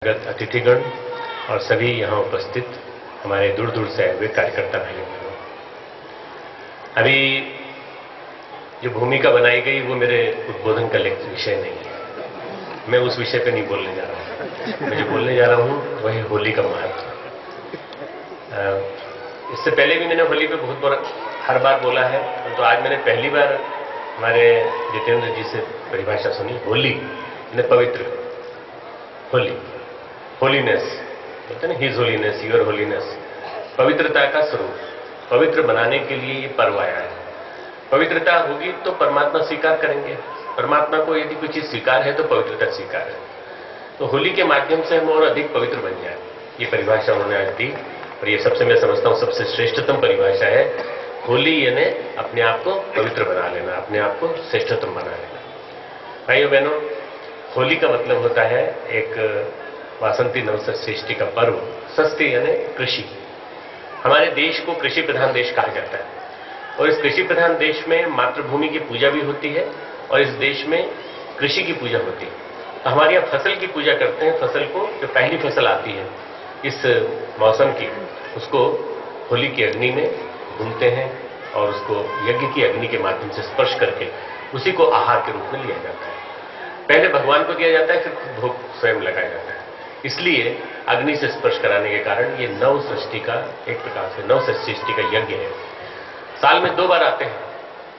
अतिथिगण और सभी यहाँ उपस्थित हमारे दूर दूर से आए हुए कार्यकर्ता भाइयों बहनों, अभी जो भूमिका बनाई गई वो मेरे उद्बोधन का विषय नहीं है। मैं उस विषय पे नहीं बोलने जा रहा हूँ। मैं जो बोलने जा रहा हूँ वह है होली का महत्व। इससे पहले भी मैंने होली पे बहुत बार हर बार बोला है, तो आज मैंने पहली बार हमारे जितेंद्र जी से परिभाषा सुनी। होली यानी पवित्र, होली, होलीनेस बोलते ना, हिज होलीनेस, योर होलीनेस, पवित्रता का स्वरूप। पवित्र बनाने के लिए ये पर्व आया है। पवित्रता होगी तो परमात्मा स्वीकार करेंगे। परमात्मा को यदि कोई चीज स्वीकार है तो पवित्रता स्वीकार है। तो होली के माध्यम से हम और अधिक पवित्र बन जाए, ये परिभाषा उन्होंने आज दी। और ये सबसे, मैं समझता हूं, सबसे श्रेष्ठतम परिभाषा है। होली यानी अपने आप को पवित्र बना लेना, अपने आप को श्रेष्ठतम बना लेना। भाइयों बहनों, होली का मतलब होता है एक वासंती नवसृष्टि का पर्व। सस्ती यानी कृषि। हमारे देश को कृषि प्रधान देश कहा जाता है, और इस कृषि प्रधान देश में मातृभूमि की पूजा भी होती है और इस देश में कृषि की पूजा होती है। तो हमारे यहाँ फसल की पूजा करते हैं। फसल को, जो पहली फसल आती है इस मौसम की, उसको होली की अग्नि में भूनते हैं और उसको यज्ञ की अग्नि के माध्यम से स्पर्श करके उसी को आहार के रूप में लिया जाता है। पहले भगवान को दिया जाता है, फिर भोग स्वयं लगाया जाता है। इसलिए अग्नि से स्पर्श कराने के कारण ये नव सृष्टि का, एक प्रकार से नव सृष्टि का यज्ञ है। साल में 2 बार आते हैं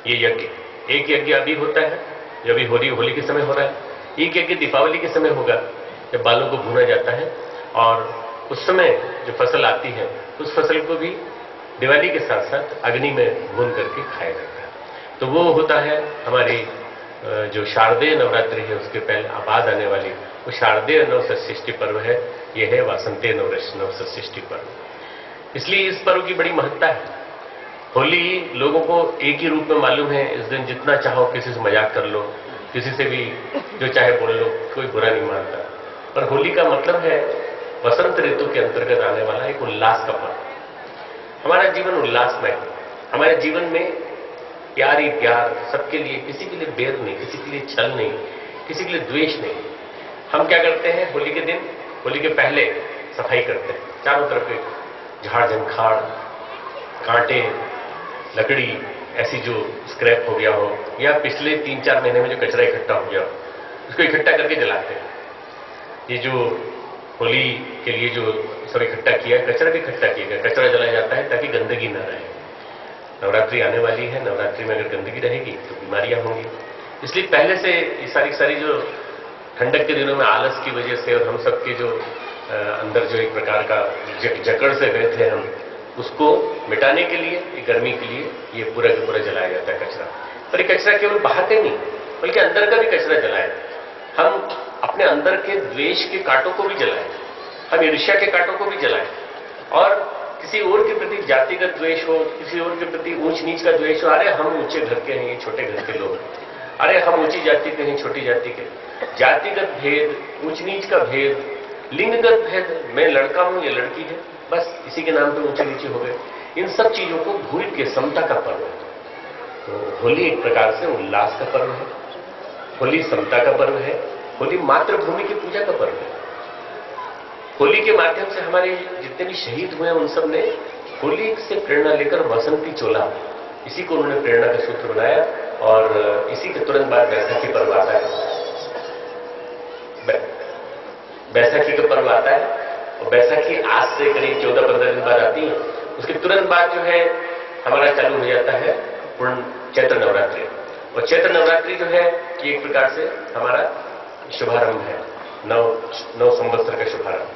ये यज्ञ। एक यज्ञ अभी होता है जो अभी होली के समय हो रहा है। एक यज्ञ दीपावली के समय होगा जब बालों को भूना जाता है, और उस समय जो फसल आती है उस फसल को भी दिवाली के साथ साथ अग्नि में भून करके खाया जाता है। तो वो होता है हमारी जो शारदीय नवरात्रि है, उसके पहले बाद आने वाली वो शारदीय नवसृष्टि पर्व है। यह है वासंतीय नवसृष्टि पर्व। इसलिए इस पर्व की बड़ी महत्ता है। होली लोगों को एक ही रूप में मालूम है। इस दिन जितना चाहो किसी से मजाक कर लो, किसी से भी जो चाहे बोल लो, कोई बुरा नहीं मानता। पर होली का मतलब है वसंत ऋतु के अंतर्गत आने वाला एक उल्लास का पर्व। हमारा जीवन उल्लासमय, हमारे जीवन में प्यार ही प्यार, सबके लिए, किसी के लिए बैर नहीं, किसी के लिए छल नहीं, किसी के लिए द्वेष नहीं। हम क्या करते हैं होली के दिन, होली के पहले सफाई करते हैं। चारों तरफ एक झाड़ झंखाड़, कांटे, लकड़ी, ऐसी जो स्क्रैप हो गया हो या पिछले 3-4 महीने में जो कचरा इकट्ठा हो गया हो, उसको इकट्ठा करके जलाते हैं। ये जो होली के लिए जो सब इकट्ठा किया है, कचरा भी इकट्ठा किया गया, कचरा जलाया जाता है ताकि गंदगी ना रहे। नवरात्रि आने वाली है, नवरात्रि में अगर गंदगी रहेगी तो बीमारियां होंगी। इसलिए पहले से ये सारी जो ठंडक के दिनों में आलस की वजह से और हम सबके जो अंदर जो एक प्रकार का जकड़ से गए थे हम, उसको मिटाने के लिए, गर्मी के लिए ये पूरा का पूरा जलाया जाता है कचरा। पर ये कचरा केवल बाहर का नहीं बल्कि अंदर का भी कचरा जलाए। हम अपने अंदर के द्वेष के कांटों को भी जलाएं, हम ईर्ष्या के कांटों को भी जलाएं, और किसी और के प्रति जातिगत द्वेष हो, किसी और के प्रति ऊंच नीच का द्वेष हो, अरे हम ऊंचे घर के हैं, छोटे घर के लोग, अरे हम ऊंची जाति के हैं, छोटी जाति के, जातिगत भेद, ऊंच नीच का भेद, लिंगगत भेद, मैं लड़का हूं ये लड़की है, बस इसी के नाम पर ऊंचे नीचे हो गए। इन सब चीजों को भूल के समता का पर्व है। तो होली एक प्रकार से उल्लास का पर्व है, होली समता का पर्व है, होली मातृभूमि की पूजा का पर्व है। होली के माध्यम से हमारे जितने भी शहीद हुए हैं उन सब ने होली से प्रेरणा लेकर वसंती चोला, इसी को उन्होंने प्रेरणा का सूत्र बनाया। और इसी के तुरंत बाद बैसाखी पर्व आता है। बैसाखी का पर्व आता है और बैसाखी आज से करीब 14-15 दिन बाद आती है। उसके तुरंत बाद जो है हमारा चालू हो जाता है पूर्ण चैत्र नवरात्रि। और चैत्र नवरात्रि जो है ये एक प्रकार से हमारा शुभारंभ है, नव संवत्सर का शुभारंभ।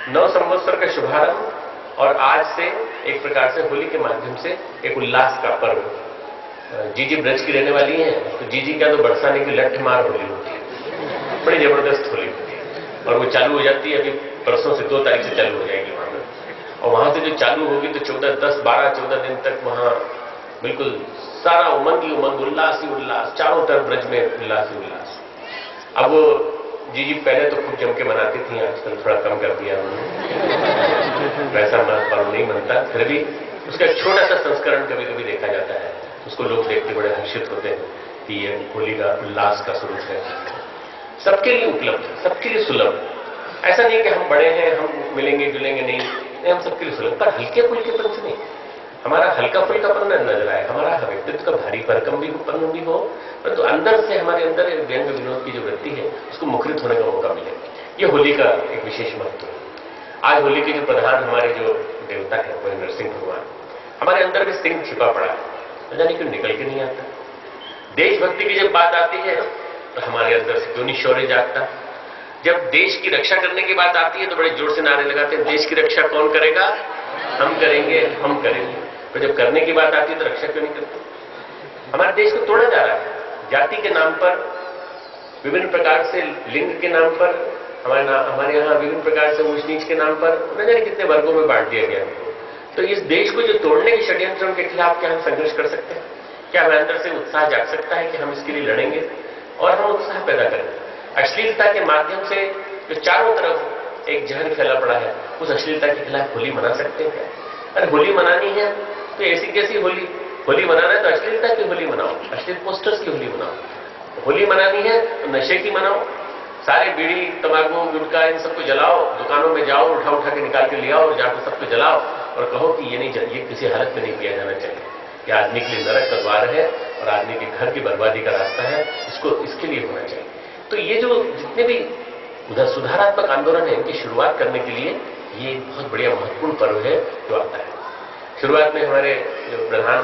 9 संवत्सर का शुभारंभ, और आज से एक प्रकार से होली के माध्यम से एक उल्लास का पर्व। जीजी ब्रज की रहने वाली हैं, तो जीजी क्या तो बरसाने की लठ मार होली होती है, बड़ी जबरदस्त होली होती है। और वो चालू हो जाती है अभी परसों से, 2 तारीख से चालू हो जाएगी वहां पर। और वहां से जो चालू होगी तो 10-12-14 दिन तक वहां बिल्कुल सारा उमंग ही उमंग, उल्लास ही उल्लास, चारों तरफ ब्रज में उल्लास ही उल्लास। अब वो जीजी पहले तो खूब जम के मनाती थी, आजकल थोड़ा कम कर दिया उन्होंने, वैसा पर्व नहीं मनता। फिर भी उसका एक छोटा सा संस्करण कभी कभी देखा जाता है, उसको लोग देखते बड़े हर्षित होते हैं कि ये होली का उल्लास का स्वरूप है, सबके लिए उपलब्ध, सबके लिए सुलभ। ऐसा नहीं कि हम बड़े हैं, हम मिलेंगे जुलेंगे नहीं, हम सबके लिए सुलभ, पर हल्के फुल्केपन से नहीं, हमारा हल्का फुल्कापन नजर आए, हमारा व्यक्तित्व का भारी भरकम भी हो, परंतु अंदर से हमारे अंदर व्यंग विनोद की जो वृत्ति है उसको मुखरित होने का मौका मिले। ये होली का एक विशेष महत्व है। आज होली के जो प्रधान हमारे जो देवता है वो नरसिंह भगवान, हमारे अंदर भी सिंह छिपा पड़ा है, न जाने क्यों निकल के नहीं आता। देशभक्ति की जब बात आती है तो हमारे अंदर से क्यों नहीं शौर्य जागता। जब देश की रक्षा करने की बात आती है तो बड़े जोर से नारे लगाते हैं, देश की रक्षा कौन करेगा, हम करेंगे, हम करेंगे। तो जब करने की बात आती है तो रक्षा क्यों नहीं करते। हमारे देश को तोड़ा जा रहा है, जाति के नाम पर, विभिन्न प्रकार से लिंग के नाम पर, हमारे यहाँ विभिन्न प्रकार से ऊंच नीच के नाम पर न जाने कितने वर्गों में बांट दिया गया है। तो इस देश को जो तोड़ने के षड्यंत्रों के खिलाफ क्या हम संघर्ष कर सकते हैं? क्या हमारे अंदर से उत्साह जाग सकता है कि हम इसके लिए लड़ेंगे और हम उत्साह पैदा करें? अश्लीलता के माध्यम से जो चारों तरफ एक जहर फैला पड़ा है, उस अश्लीलता के खिलाफ होली मना सकते हैं क्या? अरे होली मनानी है तो ऐसी कैसी होली, होली मनाना है तो अश्लीलता की होली मनाओ, अश्लील पोस्टर्स की होली मनाओ। होली मनानी है तो नशे की मनाओ, सारे बीड़ी तंबाकू गुटखा इन सबको जलाओ, दुकानों में जाओ, उठा उठा के निकाल के ले आओ, जाकर सबको जलाओ और कहो कि ये नहीं, ये किसी हालत में नहीं किया जाना चाहिए, ये आदमी के लिए नरक का द्वार है और आदमी के घर की बर्बादी का रास्ता है, इसके लिए होना चाहिए। तो ये जो जितने भी उधर सुधारात्मक आंदोलन है, इनकी शुरुआत करने के लिए ये बहुत बढ़िया महत्वपूर्ण पर्व है जो आता है। शुरुआत में हमारे जो प्रधान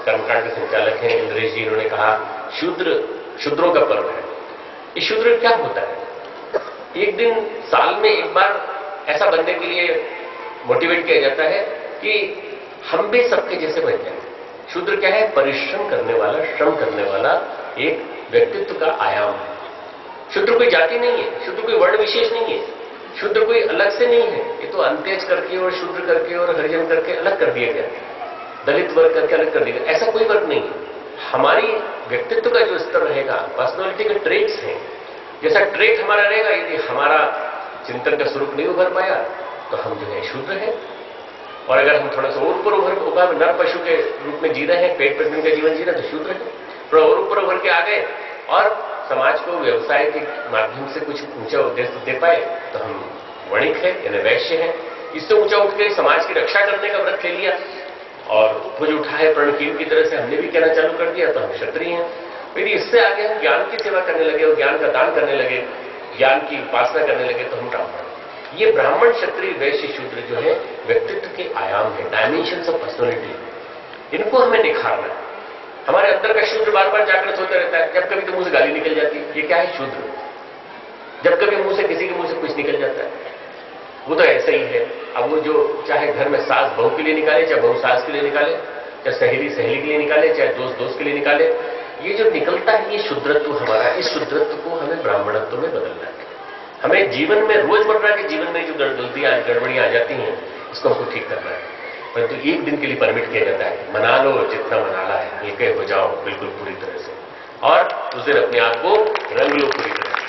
कर्मकांड के संचालक हैं इंद्रेश जी, इन्होंने कहा शूद्रों का पर्व है। ये शूद्र क्या होता है? एक दिन साल में एक बार ऐसा बनने के लिए मोटिवेट किया जाता है कि हम भी सबके जैसे बन जाए। शूद्र क्या है? परिश्रम करने वाला, श्रम करने वाला एक व्यक्तित्व का आयाम है। शूद्र कोई जाति नहीं है, शूद्र कोई वर्ण विशेष नहीं है, शूद्र कोई अलग से नहीं है। ये तो अंत्यज करके और शूद्र करके और हरिजन करके अलग कर दिया गया, दलित वर्ग करके अलग कर दिया गया। ऐसा कोई वर्ग नहीं है। हमारी व्यक्तित्व का जो स्तर रहेगा, पर्सनालिटी के ट्रेट्स हैं, जैसा ट्रेट हमारा रहेगा, यदि हमारा चिंतन का स्वरूप नहीं उभर पाया तो हम जो है शूद्र है। और अगर हम थोड़ा सा और ऊपर उभर नर पशु के रूप में जी रहे हैं, पेट प्रजनन का जीवन जी रहे हैं तो शूद्र है। थोड़ा और ऊपर उभर के आ गए और समाज को व्यवसाय के माध्यम से कुछ ऊंचा उद्देश्य दे पाए तो हम वणिक है, यानी वैश्य है। इससे ऊंचा उठ के समाज की रक्षा करने का व्रत ले लिया और भुज उठा है प्रणकीम की तरह से हमने भी कहना चालू कर दिया तो हम क्षत्रिय हैं। यदि इससे आगे हम ज्ञान की सेवा करने लगे और ज्ञान का दान करने लगे, ज्ञान की उपासना करने लगे तो हम ब्राह्मण। ये ब्राह्मण, क्षत्रिय, वैश्य, शूद्र जो है व्यक्तित्व के आयाम है, डायमेंशंस ऑफ पर्सनैलिटी। इनको हमें निखारना है। हमारे अंदर का शूद्र बार बार जागृत होता रहता है। जब कभी तो मुंह से गाली निकल जाती है, ये क्या है? शूद्र। जब कभी मुंह से किसी के मुंह से कुछ निकल जाता है, वो तो ऐसा ही है। अब वो जो चाहे घर में सास बहू के लिए निकाले, चाहे बहू सास के लिए निकाले, चाहे सहेली सहेली के लिए निकाले, चाहे दोस्त दोस्त के लिए निकाले, ये जो निकलता है ये शुद्रत्व हमारा। इस शुद्रत्व को हमें ब्राह्मणत्व में बदलना है। हमें जीवन में, रोजमर्रा के जीवन में जो गलतियां गड़बड़ियां आ जाती हैं, इसको हमको ठीक करना है। परंतु एक दिन के लिए परमिट किया जाता है, मना लो जितना मनाना है, एक हो जाओ बिल्कुल पूरी तरह से, और उस दिन अपने आप को रंग लो पूरी तरह से,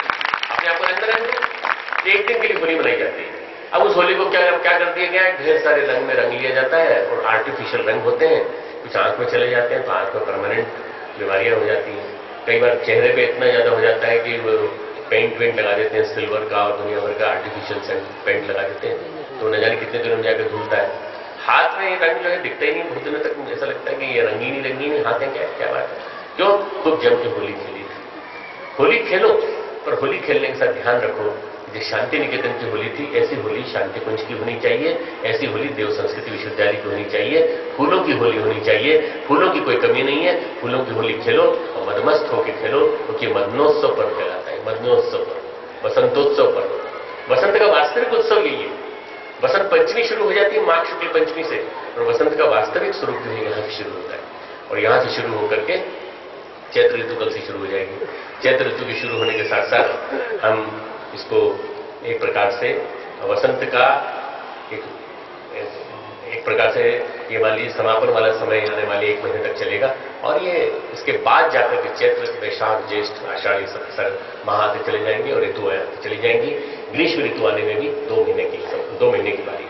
अपने आप को रंग लो। एक दिन के लिए होली मनाई जाती है। अब उस होली को क्या कर दिया गया है? ढेर सारे रंग में रंग लिया जाता है और आर्टिफिशियल रंग होते हैं। कुछ आंख में चले जाते हैं तो आंख में परमानेंट बीमारियां हो जाती हैं। कई बार चेहरे पे इतना ज्यादा हो जाता है कि वो पेंट लगा देते हैं, सिल्वर का और दुनिया भर का आर्टिफिशियल पेंट लगा देते हैं, तो न जाने कितने दिनों में जाकर धुलता है। हाथ में ये रंग जो है दिखता ही नहीं, बहुत दिनों तक ऐसा लगता है कि ये रंगीन हाथ है। क्या बात है? क्यों? खूब जम के होली खेली थी। होली खेलो, पर होली खेलने के साथ ध्यान रखो, जो शांति निकेतन की होली थी, ऐसी होली शांति कुंज की होनी चाहिए। ऐसी होली देव संस्कृति विश्वविद्यालय की होनी चाहिए। फूलों की होली होनी चाहिए। फूलों की कोई कमी नहीं है। फूलों की होली खेलो और मदमस्त होकर खेलो, क्योंकि मदनोत्सव पर्व कहलाता है। मदनोत्सव पर्व, वसंतोत्सव पर्व। वसंत का वास्तविक उत्सव यही है। वसंत पंचमी शुरू हो जाती है माघ शुक्ल पंचमी से, और वसंत का वास्तविक स्वरूप जो है यहाँ से शुरू होता है। और यहाँ से शुरू होकर के चैत्र ऋतु कल से शुरू हो जाएगी। चैत्र ऋतु के शुरू होने के साथ साथ हम इसको एक प्रकार से वसंत का एक प्रकार से ये मान लीजिए समापन वाला समय आने वाले 1 महीने तक चलेगा। और ये इसके बाद जाकर के चैत्र, वैशाख, ज्येष्ठ, आषाढ़, सर माह आते चले जाएंगे और ऋतु आते चली जाएंगी। ग्रीष्म ऋतु आने में भी 2 महीने की बारी।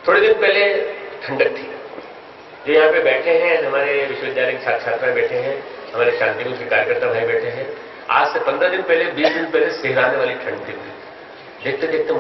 थोड़े दिन पहले ठंडक थी। जो यहाँ पे बैठे हैं हमारे विश्वविद्यालय के छात्र छात्राएं बैठे हैं, हमारे शांतिकुंज के कार्यकर्ता भाई बैठे हैं। आज से 15 दिन पहले, 20 दिन पहले सिहराने वाली ठंड थी। देखते देखते